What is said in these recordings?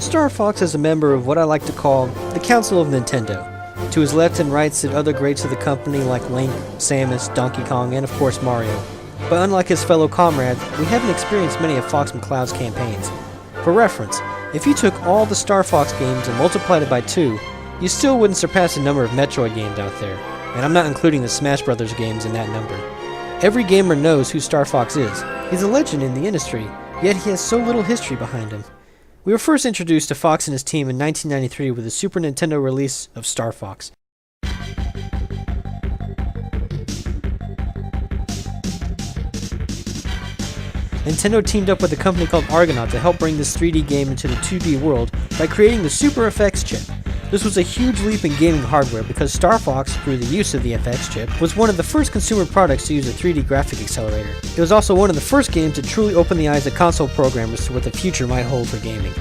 Star Fox is a member of what I like to call the Council of Nintendo. To his left and right sit other greats of the company like Link, Samus, Donkey Kong, and of course Mario. But unlike his fellow comrades, we haven't experienced many of Fox McCloud's campaigns. For reference, if you took all the Star Fox games and multiplied it by 2, you still wouldn't surpass the number of Metroid games out there, and I'm not including the Smash Brothers games in that number. Every gamer knows who Star Fox is. He's a legend in the industry, yet he has so little history behind him. We were first introduced to Fox and his team in 1993 with the Super Nintendo release of Star Fox. Nintendo teamed up with a company called Argonaut to help bring this 3D game into the 2D world by creating the Super FX chip. This was a huge leap in gaming hardware because Star Fox, through the use of the FX chip, was one of the first consumer products to use a 3D graphic accelerator. It was also one of the first games to truly open the eyes of console programmers to what the future might hold for gaming.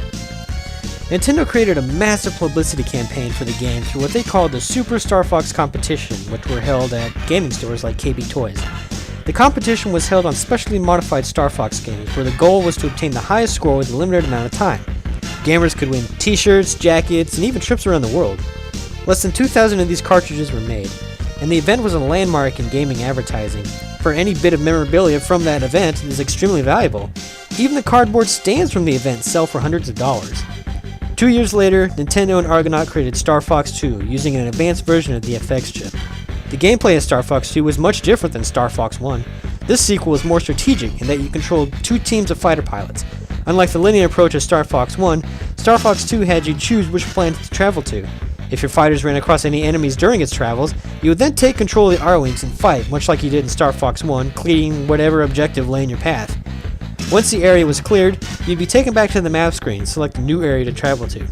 Nintendo created a massive publicity campaign for the game through what they called the Super Star Fox Competition, which were held at gaming stores like KB Toys. The competition was held on specially modified Star Fox games, where the goal was to obtain the highest score with a limited amount of time. Gamers could win t-shirts, jackets, and even trips around the world. Less than 2,000 of these cartridges were made, and the event was a landmark in gaming advertising. For any bit of memorabilia from that event is extremely valuable. Even the cardboard stands from the event sell for hundreds of dollars. 2 years later, Nintendo and Argonaut created Star Fox 2 using an advanced version of the FX chip. The gameplay of Star Fox 2 was much different than Star Fox 1. This sequel was more strategic in that you controlled 2 teams of fighter pilots. Unlike the linear approach of Star Fox 1, Star Fox 2 had you choose which planet to travel to. If your fighters ran across any enemies during its travels, you would then take control of the Arwings and fight, much like you did in Star Fox 1, clearing whatever objective lay in your path. Once the area was cleared, you'd be taken back to the map screen and select a new area to travel to.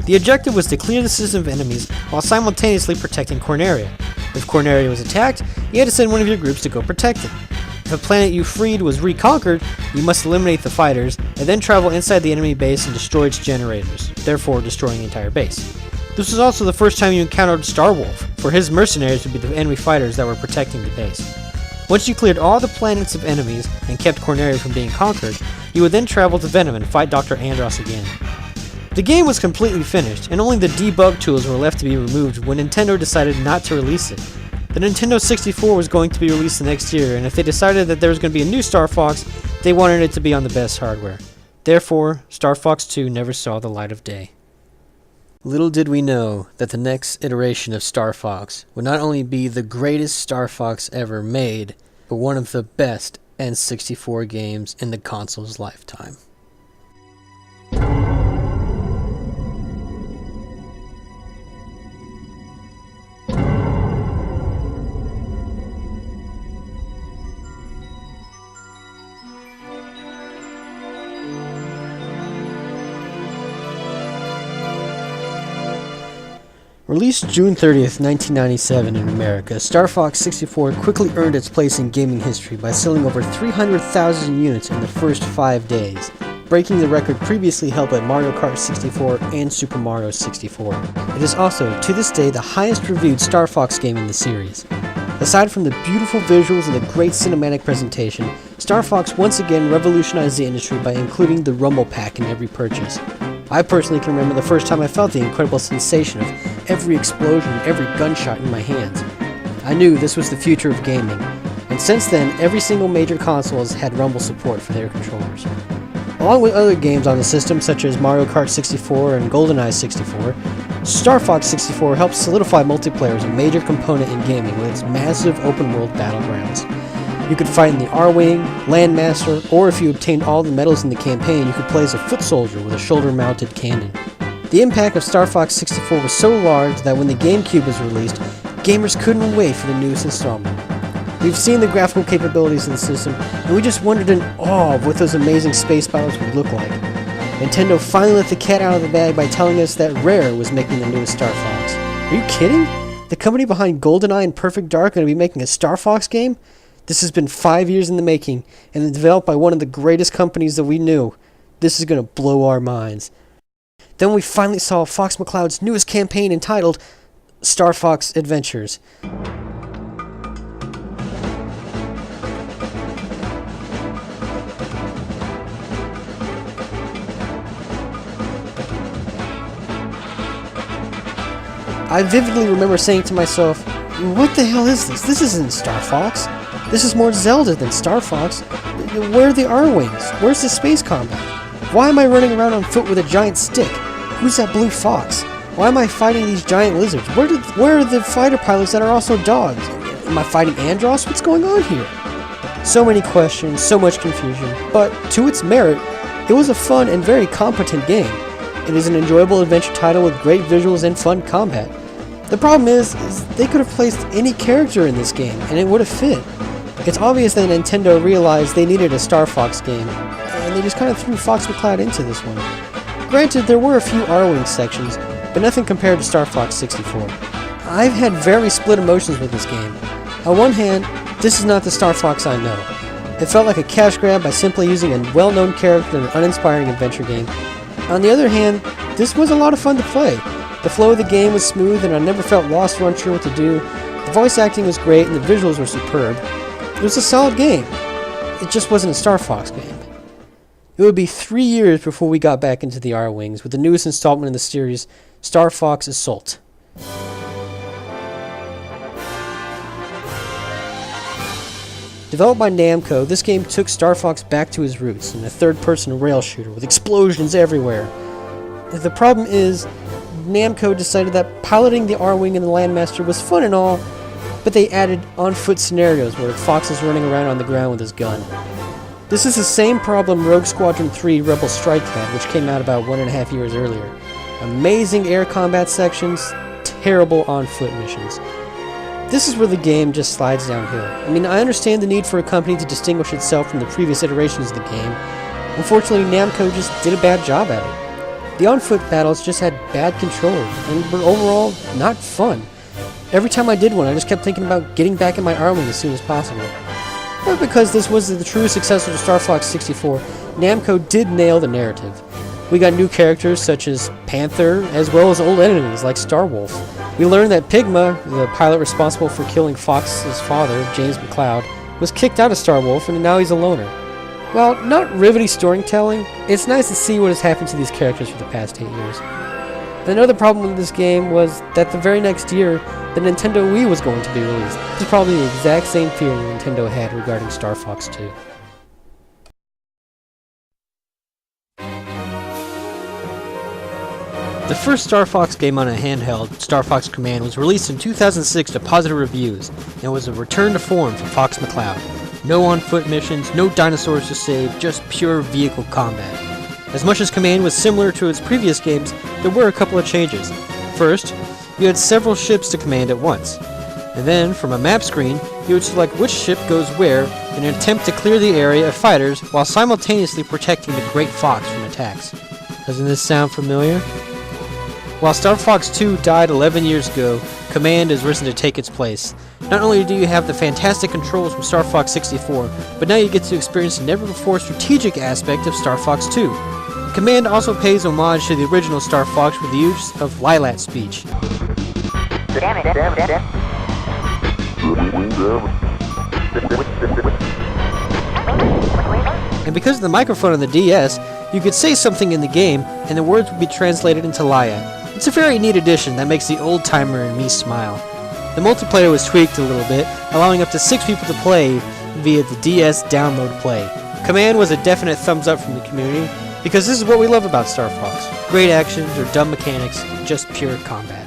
The objective was to clear the system of enemies while simultaneously protecting Corneria. If Corneria was attacked, you had to send one of your groups to go protect it. If a planet you freed was reconquered, you must eliminate the fighters, and then travel inside the enemy base and destroy its generators, therefore destroying the entire base. This was also the first time you encountered Starwolf, for his mercenaries would be the enemy fighters that were protecting the base. Once you cleared all the planets of enemies and kept Corneria from being conquered, you would then travel to Venom and fight Dr. Andross again. The game was completely finished, and only the debug tools were left to be removed when Nintendo decided not to release it. The Nintendo 64 was going to be released the next year, and if they decided that there was going to be a new Star Fox, they wanted it to be on the best hardware. Therefore, Star Fox 2 never saw the light of day. Little did we know that the next iteration of Star Fox would not only be the greatest Star Fox ever made, but one of the best N64 games in the console's lifetime. Released June 30th, 1997 in America, Star Fox 64 quickly earned its place in gaming history by selling over 300,000 units in the first 5 days, breaking the record previously held by Mario Kart 64 and Super Mario 64. It is also, to this day, the highest reviewed Star Fox game in the series. Aside from the beautiful visuals and the great cinematic presentation, Star Fox once again revolutionized the industry by including the Rumble Pack in every purchase. I personally can remember the first time I felt the incredible sensation of every explosion, every gunshot in my hands. I knew this was the future of gaming, and since then, every single major console has had Rumble support for their controllers. Along with other games on the system such as Mario Kart 64 and GoldenEye 64, Star Fox 64 helped solidify multiplayer as a major component in gaming with its massive open-world battlegrounds. You could fight in the R-Wing, Landmaster, or if you obtained all the medals in the campaign, you could play as a foot soldier with a shoulder-mounted cannon. The impact of Star Fox 64 was so large that when the GameCube was released, gamers couldn't wait for the newest installment. We've seen the graphical capabilities of the system, and we just wondered in awe of what those amazing space battles would look like. Nintendo finally let the cat out of the bag by telling us that Rare was making the newest Star Fox. Are you kidding? The company behind GoldenEye and Perfect Dark are going to be making a Star Fox game? This has been 5 years in the making, and developed by one of the greatest companies that we knew. This is going to blow our minds. Then we finally saw Fox McCloud's newest campaign entitled Star Fox Adventures. I vividly remember saying to myself, what the hell is this? This isn't Star Fox. This is more Zelda than Star Fox. Where are the R-Wings? Where's the space combat? Why am I running around on foot with a giant stick? Who's that blue fox? Why am I fighting these giant lizards? Where are the fighter pilots that are also dogs? Am I fighting Andross? What's going on here? So many questions, so much confusion, but to its merit, it was a fun and very competent game. It is an enjoyable adventure title with great visuals and fun combat. The problem is they could have placed any character in this game and it would have fit. It's obvious that Nintendo realized they needed a Star Fox game, and they just kind of threw Fox McCloud into this one. Granted, there were a few R-Wing sections, but nothing compared to Star Fox 64. I've had very split emotions with this game. On one hand, this is not the Star Fox I know. It felt like a cash grab by simply using a well-known character in an uninspiring adventure game. On the other hand, this was a lot of fun to play. The flow of the game was smooth and I never felt lost or unsure what to do. The voice acting was great and the visuals were superb. It was a solid game. It just wasn't a Star Fox game. It would be 3 years before we got back into the R-Wings with the newest installment in the series, Star Fox Assault. Developed by Namco, this game took Star Fox back to his roots in a third-person rail shooter with explosions everywhere. The problem is, Namco decided that piloting the R-Wing and the Landmaster was fun and all, but they added on-foot scenarios where Fox is running around on the ground with his gun. This is the same problem Rogue Squadron 3 Rebel Strike had, which came out about 1.5 years earlier. Amazing air combat sections, terrible on-foot missions. This is where the game just slides downhill. I mean, I understand the need for a company to distinguish itself from the previous iterations of the game. Unfortunately, Namco just did a bad job at it. The on-foot battles just had bad controls, and were overall not fun. Every time I did one, I just kept thinking about getting back in my R-Wing as soon as possible. But because this was the true successor to Star Fox 64, Namco did nail the narrative. We got new characters such as Panther, as well as old enemies like Starwolf. We learned that Pigma, the pilot responsible for killing Fox's father, James McCloud, was kicked out of Starwolf and now he's a loner. While not riveting storytelling, it's nice to see what has happened to these characters for the past 8 years. Another problem with this game was that the very next year, the Nintendo Wii was going to be released. This is probably the exact same fear Nintendo had regarding Star Fox 2. The first Star Fox game on a handheld, Star Fox Command, was released in 2006 to positive reviews, and was a return to form for Fox McCloud. No on-foot missions, no dinosaurs to save, just pure vehicle combat. As much as Command was similar to its previous games, there were a couple of changes. First, you had several ships to command at once. And then, from a map screen, you would select which ship goes where in an attempt to clear the area of fighters while simultaneously protecting the Great Fox from attacks. Doesn't this sound familiar? While Star Fox 2 died 11 years ago, Command has risen to take its place. Not only do you have the fantastic controls from Star Fox 64, but now you get to experience the never-before strategic aspect of Star Fox 2. Command also pays homage to the original Star Fox with the use of Lylat speech. And because of the microphone on the DS, you could say something in the game and the words would be translated into Lylat. It's a very neat addition that makes the old-timer in me smile. The multiplayer was tweaked a little bit, allowing up to 6 people to play via the DS download play. Command was a definite thumbs up from the community, because this is what we love about Star Fox. Great actions or dumb mechanics, just pure combat.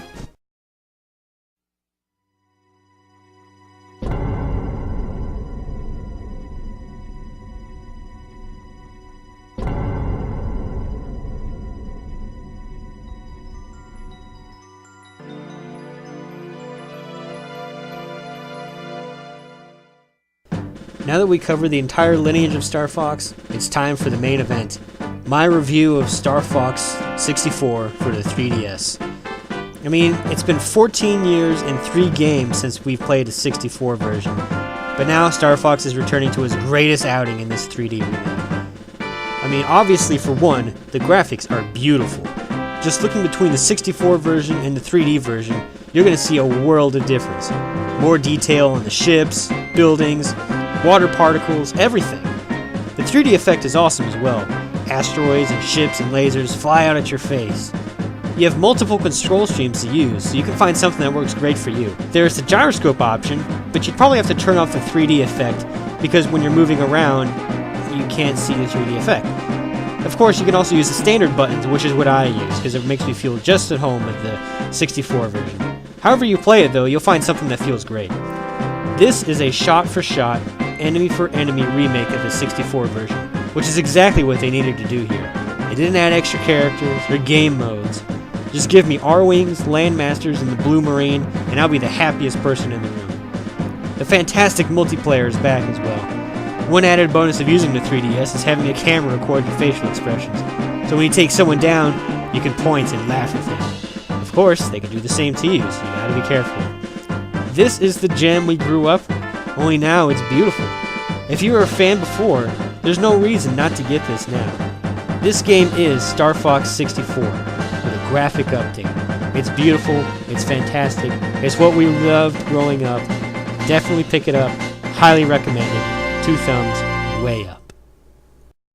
Now that we covered the entire lineage of Star Fox, it's time for the main event. My review of Star Fox 64 for the 3DS. I mean, it's been 14 years and 3 games since we've played the 64 version, but now Star Fox is returning to his greatest outing in this 3D remake. I mean, obviously for one, the graphics are beautiful. Just looking between the 64 version and the 3D version, you're going to see a world of difference. More detail on the ships, buildings, water particles, everything. The 3D effect is awesome as well. Asteroids and ships and lasers fly out at your face. You have multiple control streams to use, so you can find something that works great for you. There's the gyroscope option, but you'd probably have to turn off the 3D effect because when you're moving around, you can't see the 3D effect. Of course, you can also use the standard buttons, which is what I use, because it makes me feel just at home with the 64 version. However you play it, though, you'll find something that feels great. This is a shot-for-shot, enemy-for-enemy remake of the 64 version, which is exactly what they needed to do here. They didn't add extra characters or game modes. Just give me Arwings, Landmasters, and the Blue Marine, and I'll be the happiest person in the room. The fantastic multiplayer is back as well. One added bonus of using the 3DS is having a camera record your facial expressions. So when you take someone down, you can point and laugh at them. Of course, they can do the same to you, so you gotta be careful. This is the gem we grew up with, only now it's beautiful. If you were a fan before, there's no reason not to get this now. This game is Star Fox 64 with a graphic update. It's beautiful, it's fantastic, it's what we loved growing up. Definitely pick it up, highly recommend it. 2 thumbs way up.